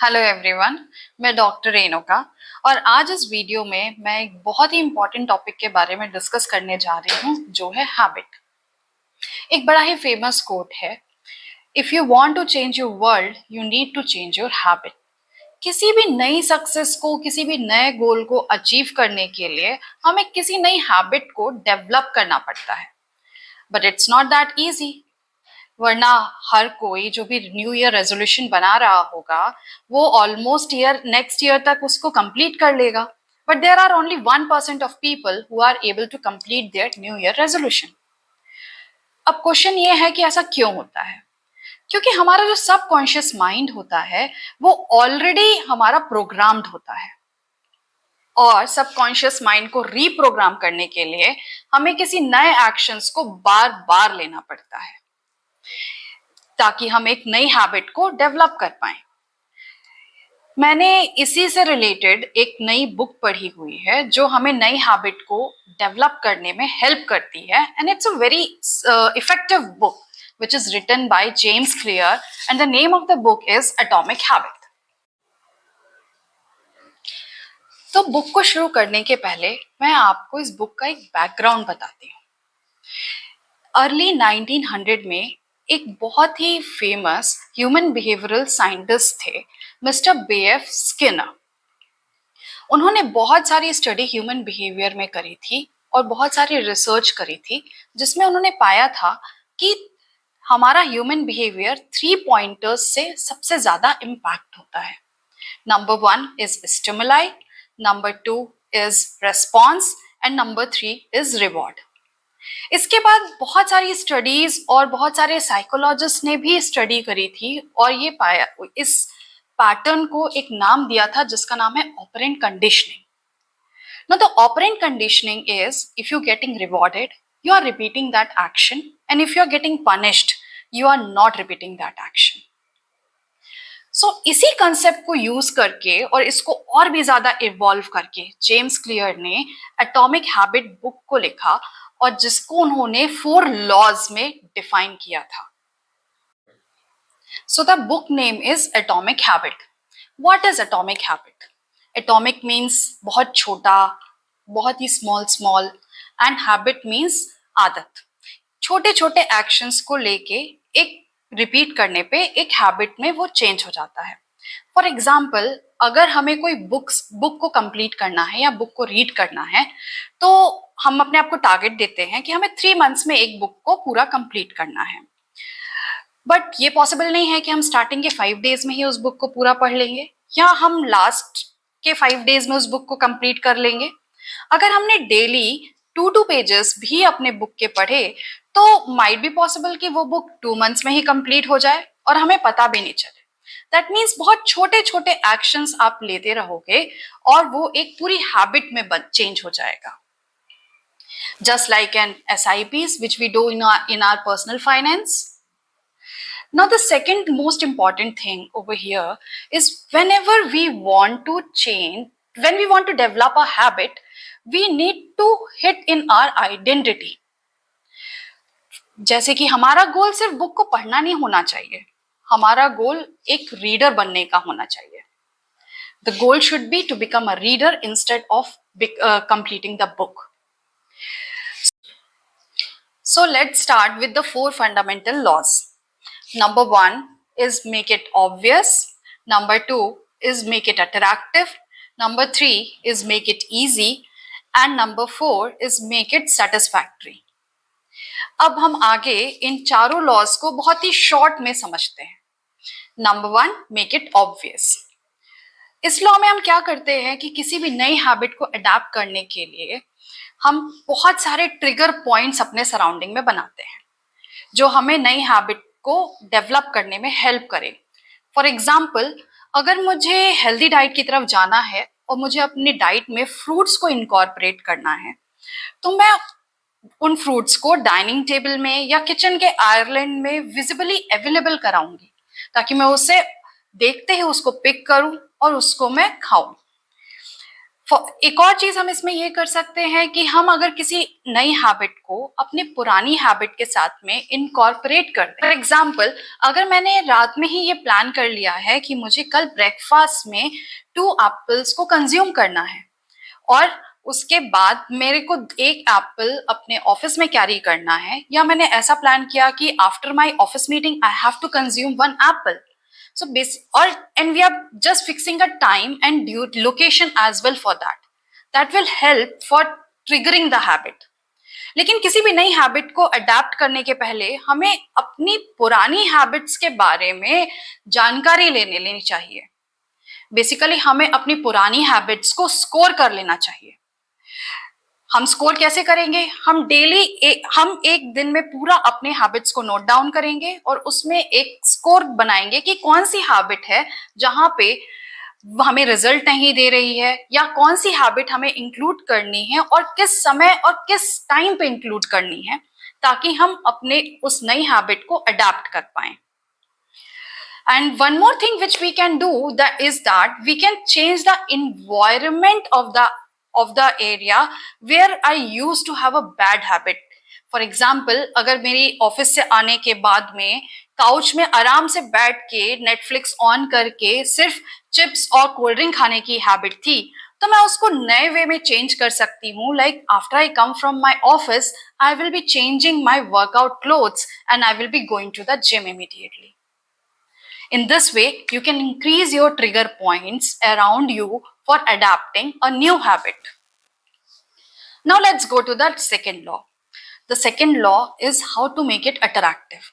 Hello everyone, मैं doctor Renuka और आज इस वीडियो में मैं एक बहुत ही इम्पोर्टेंट टॉपिक के बारे में डिस्कस करने जा रही हूँ जो है हैबिट। एक बड़ा ही फेमस कोट है, if you want to change your world you need to change your habit. किसी भी नई सक्सेस को, किसी भी नए गोल को अचीव करने के लिए हमें किसी नई हैबिट को डेवलप करना पड़ता है, but it's not that easy. वरना हर कोई जो भी न्यू ईयर रेजोल्यूशन बना रहा होगा वो ऑलमोस्ट नेक्स्ट ईयर तक उसको कंप्लीट कर लेगा, but there are only 1% of people who are able to complete their new year resolution. अब क्वेश्चन ये है कि ऐसा क्यों होता है? क्योंकि हमारा जो सबकॉन्शियस माइंड होता है वो ऑलरेडी हमारा प्रोग्राम्ड होता है, और सबकॉन्शियस माइंड को रीप्रोग्राम करने के लिए हमें किसी नए एक्शंस को बार बार लेना पड़ता है ताकि हम एक नई हैबिट को डेवलप कर पाए। मैंने इसी से रिलेटेड एक नई बुक पढ़ी हुई है जो हमें नई हैबिट को डेवलप करने में हेल्प करती है, and it's a very effective book which is written by James Clear, and the name of the book is Atomic Habit. तो बुक को शुरू करने के पहले मैं आपको इस बुक का एक बैकग्राउंड बताती हूँ। अर्ली 1900 में एक बहुत ही फेमस ह्यूमन बिहेवियरल साइंटिस्ट थे, मिस्टर BF स्किनर। उन्होंने बहुत सारी स्टडी ह्यूमन बिहेवियर में करी थी और बहुत सारी रिसर्च करी थी, जिसमें उन्होंने पाया था कि हमारा ह्यूमन बिहेवियर 3 पॉइंटर्स से सबसे ज्यादा इम्पैक्ट होता है। Number 1 is stimuli, number 2 is response and number 3 is reward. इसके बाद बहुत सारी स्टडीज और बहुत सारे साइकोलॉजिस्ट ने भी स्टडी करी थी और ये पाया, इस पैटर्न को एक नाम दिया था जिसका नाम है operant conditioning. Now the operant conditioning is if you're getting rewarded, you are repeating that action, and if you're getting punished, you are not repeating that action. So इसी कंसेप्ट को यूज करके और इसको और भी ज्यादा इवॉल्व करके James clear ने एटॉमिक हैबिट बुक को लिखा, और जिसको उन्होंने 4 लॉज में डिफाइन किया था। So the book name is Atomic Habit. What is atomic habit? Atomic means बहुत छोटा, बहुत ही small, and habit means आदत। छोटे छोटे एक्शंस को लेके एक रिपीट करने पे एक हैबिट में वो चेंज हो जाता है। फॉर एग्जाम्पल, अगर हमें कोई बुक को कंप्लीट करना है या बुक को रीड करना है, तो हम अपने आप को टारगेट देते हैं कि हमें 3 मंथ्स में एक बुक को पूरा कंप्लीट करना है। बट ये पॉसिबल नहीं है कि हम स्टार्टिंग के 5 डेज में ही उस बुक को पूरा पढ़ लेंगे, या हम लास्ट के 5 डेज में उस बुक को कंप्लीट कर लेंगे। अगर हमने डेली 2 पेजेस भी अपने बुक के पढ़े तो माइट बी पॉसिबल कि वो बुक 2 मंथ्स में ही कंप्लीट हो जाए और हमें पता भी नहीं चले। दैट मीन्स बहुत छोटे छोटे एक्शंस आप लेते रहोगे और वो एक पूरी हैबिट में चेंज हो जाएगा। Just like an SIPs which we do in our personal finance. Now the second most important thing over here is whenever we want to change, when we want to develop a habit, we need to hit in our identity. जैसे कि हमारा गोल सिर्फ book को पढ़ना नहीं होना चाहिए, हमारा गोल एक रीडर बनने का होना चाहिए। The goal should be to become a reader instead of completing the book. So let's start with the 4 fundamental laws. Number 1 is make it obvious. Number 2 is make it attractive. Number 3 is make it easy. And number 4 is make it satisfactory. अब हम आगे इन चारों laws को बहुत ही short में समझते हैं। Number 1, make it obvious. इस लॉ में हम क्या करते हैं कि किसी भी नई हैबिट को अडैप्ट करने के लिए हम बहुत सारे ट्रिगर पॉइंट्स अपने सराउंडिंग में बनाते हैं जो हमें नई हैबिट को डेवलप करने में हेल्प करे। फॉर एग्जाम्पल, अगर मुझे हेल्दी डाइट की तरफ जाना है और मुझे अपनी डाइट में फ्रूट्स को इनकॉर्पोरेट करना है, तो मैं उन फ्रूट्स को डाइनिंग टेबल में या किचन के आयरलैंड में विजिबली अवेलेबल कराऊंगी ताकि मैं उसे देखते ही उसको पिक करूं और उसको मैं खाऊं। एक और चीज हम इसमें ये कर सकते हैं कि हम अगर किसी नई हैबिट को अपनी पुरानी हैबिट के साथ में इनकॉर्पोरेट कर दें। फॉर एग्जाम्पल, अगर मैंने रात में ही ये प्लान कर लिया है कि मुझे कल ब्रेकफास्ट में 2 एप्पल्स को कंज्यूम करना है और उसके बाद मेरे को एक एप्पल अपने ऑफिस में कैरी करना है, या मैंने ऐसा प्लान किया कि after my office meeting I have to consume 1 apple. So and we are just fixing a time and location as well for that. That will help for triggering the habit. लेकिन किसी भी नई habit को adapt करने के पहले हमें अपनी पुरानी हैबिट्स के बारे में जानकारी लेनी चाहिए. बेसिकली हमें अपनी पुरानी हैबिट्स को स्कोर कर लेना चाहिए. हम स्कोर कैसे करेंगे? हम एक दिन में पूरा अपने हैबिट्स को नोट डाउन करेंगे और उसमें एक स्कोर बनाएंगे कि कौन सी हैबिट है जहां पे हमें रिजल्ट नहीं दे रही है, या कौन सी हैबिट हमें इंक्लूड करनी है और किस समय और किस टाइम पे इंक्लूड करनी है, ताकि हम अपने उस नई हैबिट को अडेप्ट कर पाएं. And one more thing which we can do is that we can change the environment of the area where I used to have a bad habit. For example, अगर मेरी ऑफिस से आने के बाद में काउच में आराम से बैठ के नेटफ्लिक्स ऑन करके सिर्फ चिप्स और कोल्ड ड्रिंक खाने की हैबिट थी, तो मैं उसको नए वे में चेंज कर सकती हूँ. Like after I come from my office, I will be changing my workout clothes and I will be going to the gym immediately. In this way, you can increase your trigger points around you for adapting a new habit. Now let's go to the second law. The second law is how to make it attractive.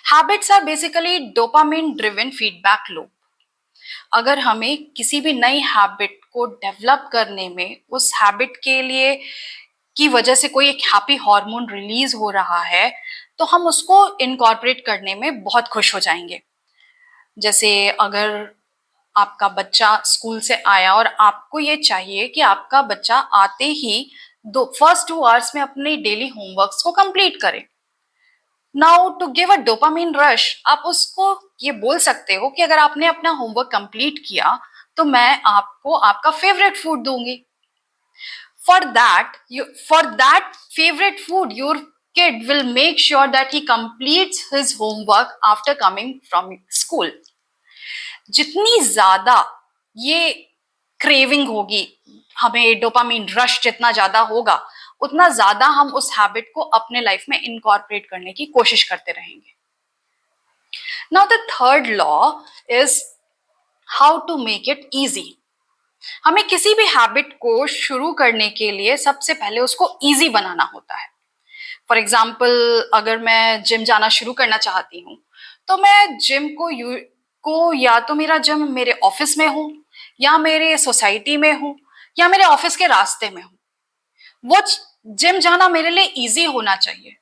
Habits are basically dopamine driven feedback loop. अगर हमें किसी भी नई habit को develop करने में उस habit के लिए की वजह से कोई एक हैप्पी हार्मोन रिलीज हो रहा है, तो हम उसको इनकॉर्पोरेट करने में बहुत खुश हो जाएंगे. जैसे अगर आपका बच्चा स्कूल से आया और आपको ये चाहिए कि आपका बच्चा आते ही फर्स्ट 2 आवर्स में अपने डेली होमवर्क्स को कंप्लीट करे. Now to give a dopamine rush, आप उसको ये बोल सकते हो कि अगर आपने अपना होमवर्क कंप्लीट किया तो मैं आपको आपका फेवरेट फूड दूंगी. For that favorite food, your kid will make sure that he completes his homework after coming from school. जितनी ज्यादा ये क्रेविंग होगी, हमें डोपामिन रश जितना ज्यादा होगा, उतना ज्यादा हम उस हैबिट को अपने लाइफ में इनकॉर्पोरेट करने की कोशिश करते रहेंगे. Now the third law is how to make it easy. हमें किसी भी हैबिट को शुरू करने के लिए सबसे पहले उसको इजी बनाना होता है. फॉर एग्जाम्पल, अगर मैं जिम जाना शुरू करना चाहती हूँ, तो मैं जिम को या तो मेरा जिम मेरे ऑफिस में हो, या मेरे सोसाइटी में हो, या मेरे ऑफिस के रास्ते में हो. वो जिम जाना मेरे लिए इजी होना चाहिए,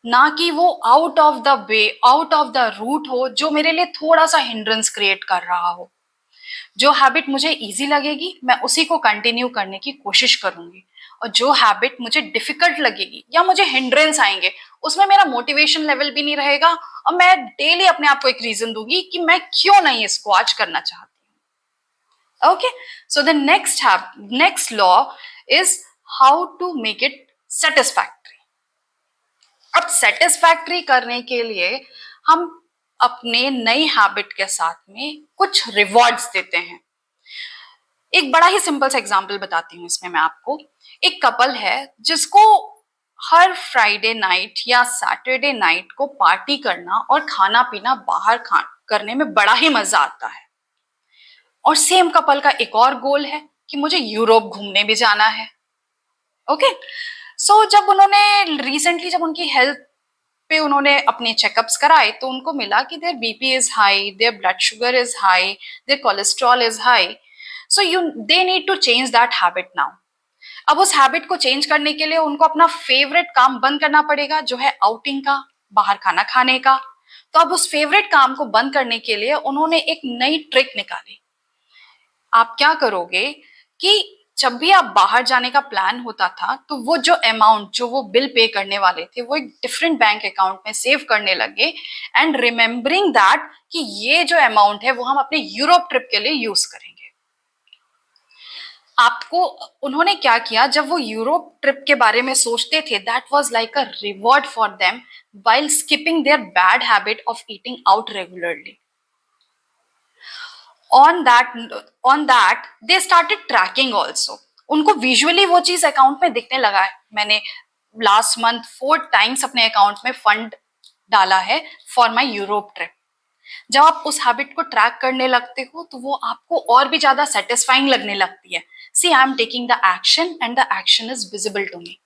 ना कि वो out of the way, out of the route हो, जो मेरे लिए थोड़ा सा हिंड्रेंस क्रिएट कर रहा हो. जो हैबिट मुझे इजी लगेगी मैं उसी को कंटिन्यू करने की कोशिश करूंगी, और जो हैबिट मुझे डिफिकल्ट लगेगी या मुझे हिंड्रेंस आएंगे, उसमें मेरा मोटिवेशन लेवल भी नहीं रहेगा, और मैं डेली अपने आप को एक रीजन दूंगी कि मैं क्यों नहीं इसको आज करना चाहती हूँ. Okay, so the next law is how to make it satisfactory. अब सेटिस्फैक्ट्री करने के लिए हम अपने नई हैबिट के साथ में कुछ रिवॉर्ड्स देते हैं. एक बड़ा ही सिंपल सा एग्जांपल बताती हूँ इसमें मैं आपको. एक कपल है जिसको हर फ्राइडे नाइट या सैटरडे नाइट को पार्टी करना और खाना पीना बाहर करने में बड़ा ही मजा आता है. और सेम कपल का एक और गोल है कि मुझे यूरोप घूमने भी जाना है. ओके, सो जब उनकी हेल्थ पे उन्होंने अपने चेकअप्स कराए, तो उनको मिला कि their BP is high, their blood sugar is high, their cholesterol is high. So they need to change that habit now. अब उस हैबिट को चेंज करने के लिए उनको अपना फेवरेट काम बंद करना पड़ेगा, जो है आउटिंग का, बाहर खाना खाने का. तो अब उस फेवरेट काम को बंद करने के लिए उन्होंने एक नई ट्रिक निकाली. आप क्या करोगे कि जब भी आप बाहर जाने का प्लान होता था, तो वो जो अमाउंट जो वो बिल पे करने वाले थे, वो एक डिफरेंट बैंक अकाउंट में सेव करने लगे, एंड रिमेम्बरिंग दैट कि ये जो अमाउंट है वो हम अपने यूरोप ट्रिप के लिए यूज करेंगे. आपको उन्होंने क्या किया, जब वो यूरोप ट्रिप के बारे में सोचते थे, that was like a reward for them while skipping their bad habit of eating out regularly. On that they started tracking also. उनको विजुअली वो चीज अकाउंट में दिखने लगा है, मैंने लास्ट मंथ 4 टाइम्स अपने अकाउंट में फंड डाला है फॉर माई यूरोप ट्रिप। जब आप उस हैबिट को ट्रैक करने लगते हो तो वो आपको और भी ज्यादा सेटिस्फाइंग लगने लगती है। See I am taking the action and the action is visible to me.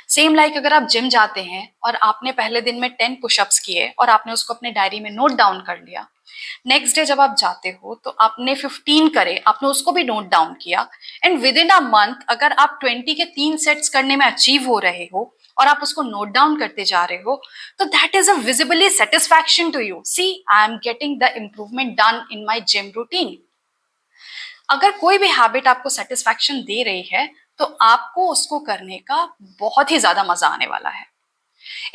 Same like अगर आप जिम जाते हैं और आपने पहले दिन में 10 पुशअप्स किए और आपने उसको अपने डायरी में नोट डाउन कर लिया, नेक्स्ट डे जब आप जाते हो तो आपने 15 करे, आपने उसको भी नोट डाउन किया, and with in a month अगर आप 20 के 3 सेट्स करने में अचीव हो रहे हो और आप उसको नोट डाउन करते जा रहे हो, तो that is a visibly satisfaction to you. See I am getting the improvement done in my gym routine. अगर कोई भी हैबिट आपको सेटिस्फैक्शन दे रही है तो आपको उसको करने का बहुत ही ज्यादा मजा आने वाला है।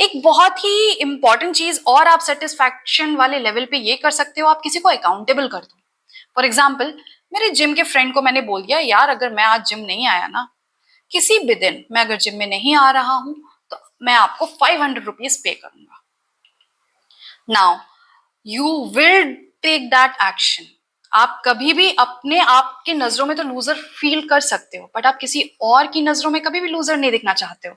एक बहुत ही इंपॉर्टेंट चीज और आप सेटिस्फैक्शन वाले लेवल पे ये कर सकते हो, आप किसी को अकाउंटेबल कर दो। फॉर एग्जाम्पल, मेरे जिम के फ्रेंड को मैंने बोल दिया, यार अगर मैं आज जिम नहीं आया ना, किसी भी दिन मैं अगर जिम में नहीं आ रहा हूं तो मैं आपको 500 रुपीज पे करूंगा। Now you will take that action. आप कभी भी अपने आप की नजरों में तो लूजर फील कर सकते हो, बट आप किसी और की नजरों में कभी भी लूजर नहीं दिखना चाहते हो।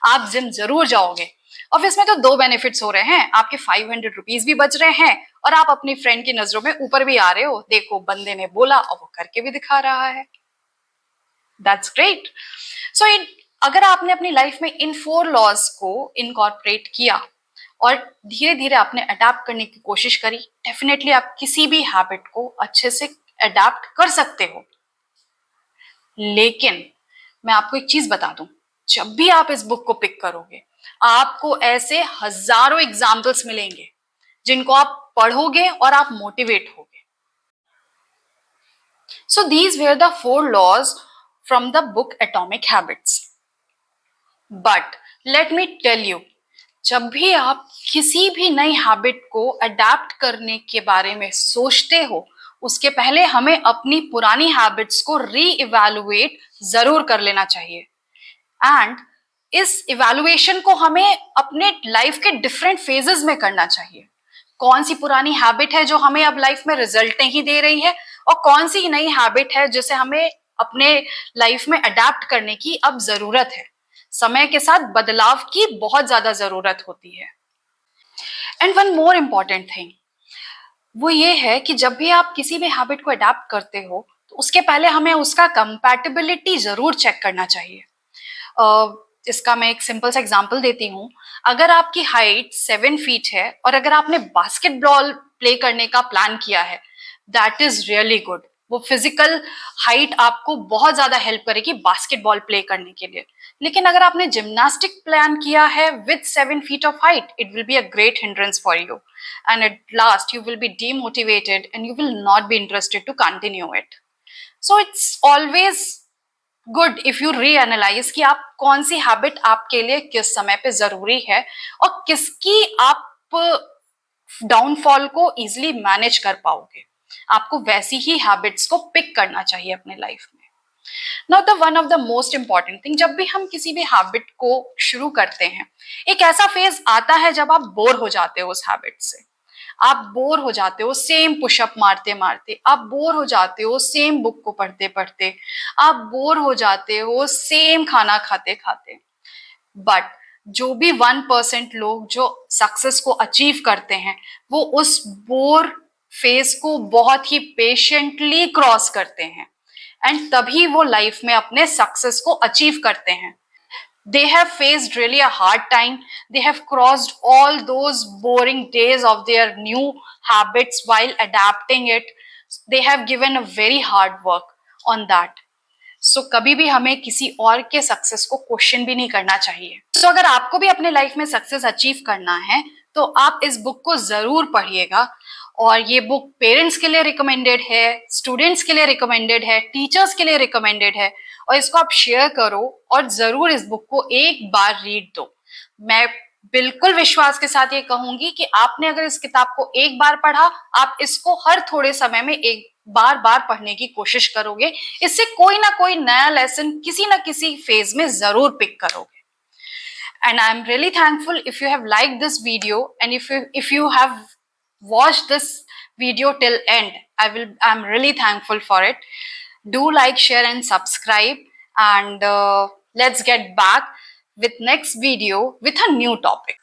आप जिम जरूर जाओगे और इसमें तो 2 बेनिफिट्स हो रहे हैं, आपके 500 रुपीज भी बच रहे हैं और आप अपनी फ्रेंड की नजरों में ऊपर भी आ रहे हो। देखो, बंदे ने बोला और वो करके भी दिखा रहा है। That's great. सो अगर आपने अपनी लाइफ में इन 4 लॉज को इनकॉर्पोरेट किया और धीरे धीरे आपने अडेप्ट करने की कोशिश करी, डेफिनेटली आप किसी भी हैबिट को अच्छे से अडेप्ट कर सकते हो। लेकिन मैं आपको एक चीज बता दूं, जब भी आप इस बुक को पिक करोगे, आपको ऐसे हजारों एग्जाम्पल्स मिलेंगे जिनको आप पढ़ोगे और आप मोटिवेट होगे। So these were the 4 laws from the book Atomic Habits. But let me tell you, जब भी आप किसी भी नई हैबिट को अडेप्ट करने के बारे में सोचते हो, उसके पहले हमें अपनी पुरानी हैबिट्स को री-इवैल्यूएट जरूर कर लेना चाहिए। एंड इस इवैल्यूएशन को हमें अपने लाइफ के डिफरेंट फेजेस में करना चाहिए। कौन सी पुरानी हैबिट है जो हमें अब लाइफ में रिजल्ट नहीं दे रही है, और कौन सी नई हैबिट है जिसे हमें अपने लाइफ में अडेप्ट करने की अब जरूरत है। समय के साथ बदलाव की बहुत ज्यादा जरूरत होती है। And one more important thing वो ये है कि जब भी आप किसी भी हैबिट को अडेप्ट करते हो तो उसके पहले हमें उसका कंपैटिबिलिटी जरूर चेक करना चाहिए। इसका मैं एक सिंपल सा एग्जांपल देती हूँ। अगर आपकी हाइट 7 फीट है और अगर आपने बास्केटबॉल प्ले करने का प्लान किया है, दैट इज रियली गुड। वो फिजिकल हाइट आपको बहुत ज्यादा हेल्प करेगी बास्केटबॉल प्ले करने के लिए। लेकिन अगर आपने जिम्नास्टिक प्लान किया है with 7 feet of height, it will be a great hindrance for you, and at last you will be demotivated and you will not be interested to continue it. So it's always good if you reanalyze कि आप कौन सी habit आपके लिए किस समय पे जरूरी है और किसकी आप डाउनफॉल को इजिली मैनेज कर पाओगे। आपको वैसी ही हैबिट्स को पिक करना चाहिए अपने लाइफ में। Now the one of the most important thing, जब भी हम किसी भी हैबिट को शुरू करते हैं, एक ऐसा फेज आता है जब आप बोर हो जाते हो उस हैबिट से। आप बोर हो जाते हो सेम पुशअप मारते मारते, आप बोर हो जाते हो सेम बुक को पढ़ते पढ़ते, आप बोर हो जाते हो सेम खाना खाते खाते। बट जो भी 1% लोग जो सक्सेस को अचीव करते हैं, वो उस बोर फेज को बहुत ही पेशेंटली क्रॉस करते हैं एंड तभी वो लाइफ में अपने सक्सेस को अचीव करते हैं। They have faced really a hard time. They have crossed all those boring days of their new habits while adapting it. They have given a very hard work on that. So कभी भी हमें किसी और के success को question भी नहीं करना चाहिए। So अगर आपको भी अपने लाइफ में सक्सेस अचीव करना है तो आप इस बुक को जरूर पढ़िएगा। और ये बुक पेरेंट्स के लिए रिकमेंडेड है, स्टूडेंट्स के लिए रिकमेंडेड है, टीचर्स के लिए रिकमेंडेड है, और इसको आप शेयर करो और जरूर इस बुक को एक बार रीड दो। मैं बिल्कुल विश्वास के साथ ये कहूंगी कि आपने अगर इस किताब को एक बार पढ़ा, आप इसको हर थोड़े समय में एक बार बार पढ़ने की कोशिश करोगे, इससे कोई ना कोई नया लेसन किसी ना किसी फेज में जरूर पिक करोगे. And I'm really thankful if you have liked this video, and if you have watched this video till end. I'm really thankful for it. Do like, share and subscribe, and let's get back with next video with a new topic.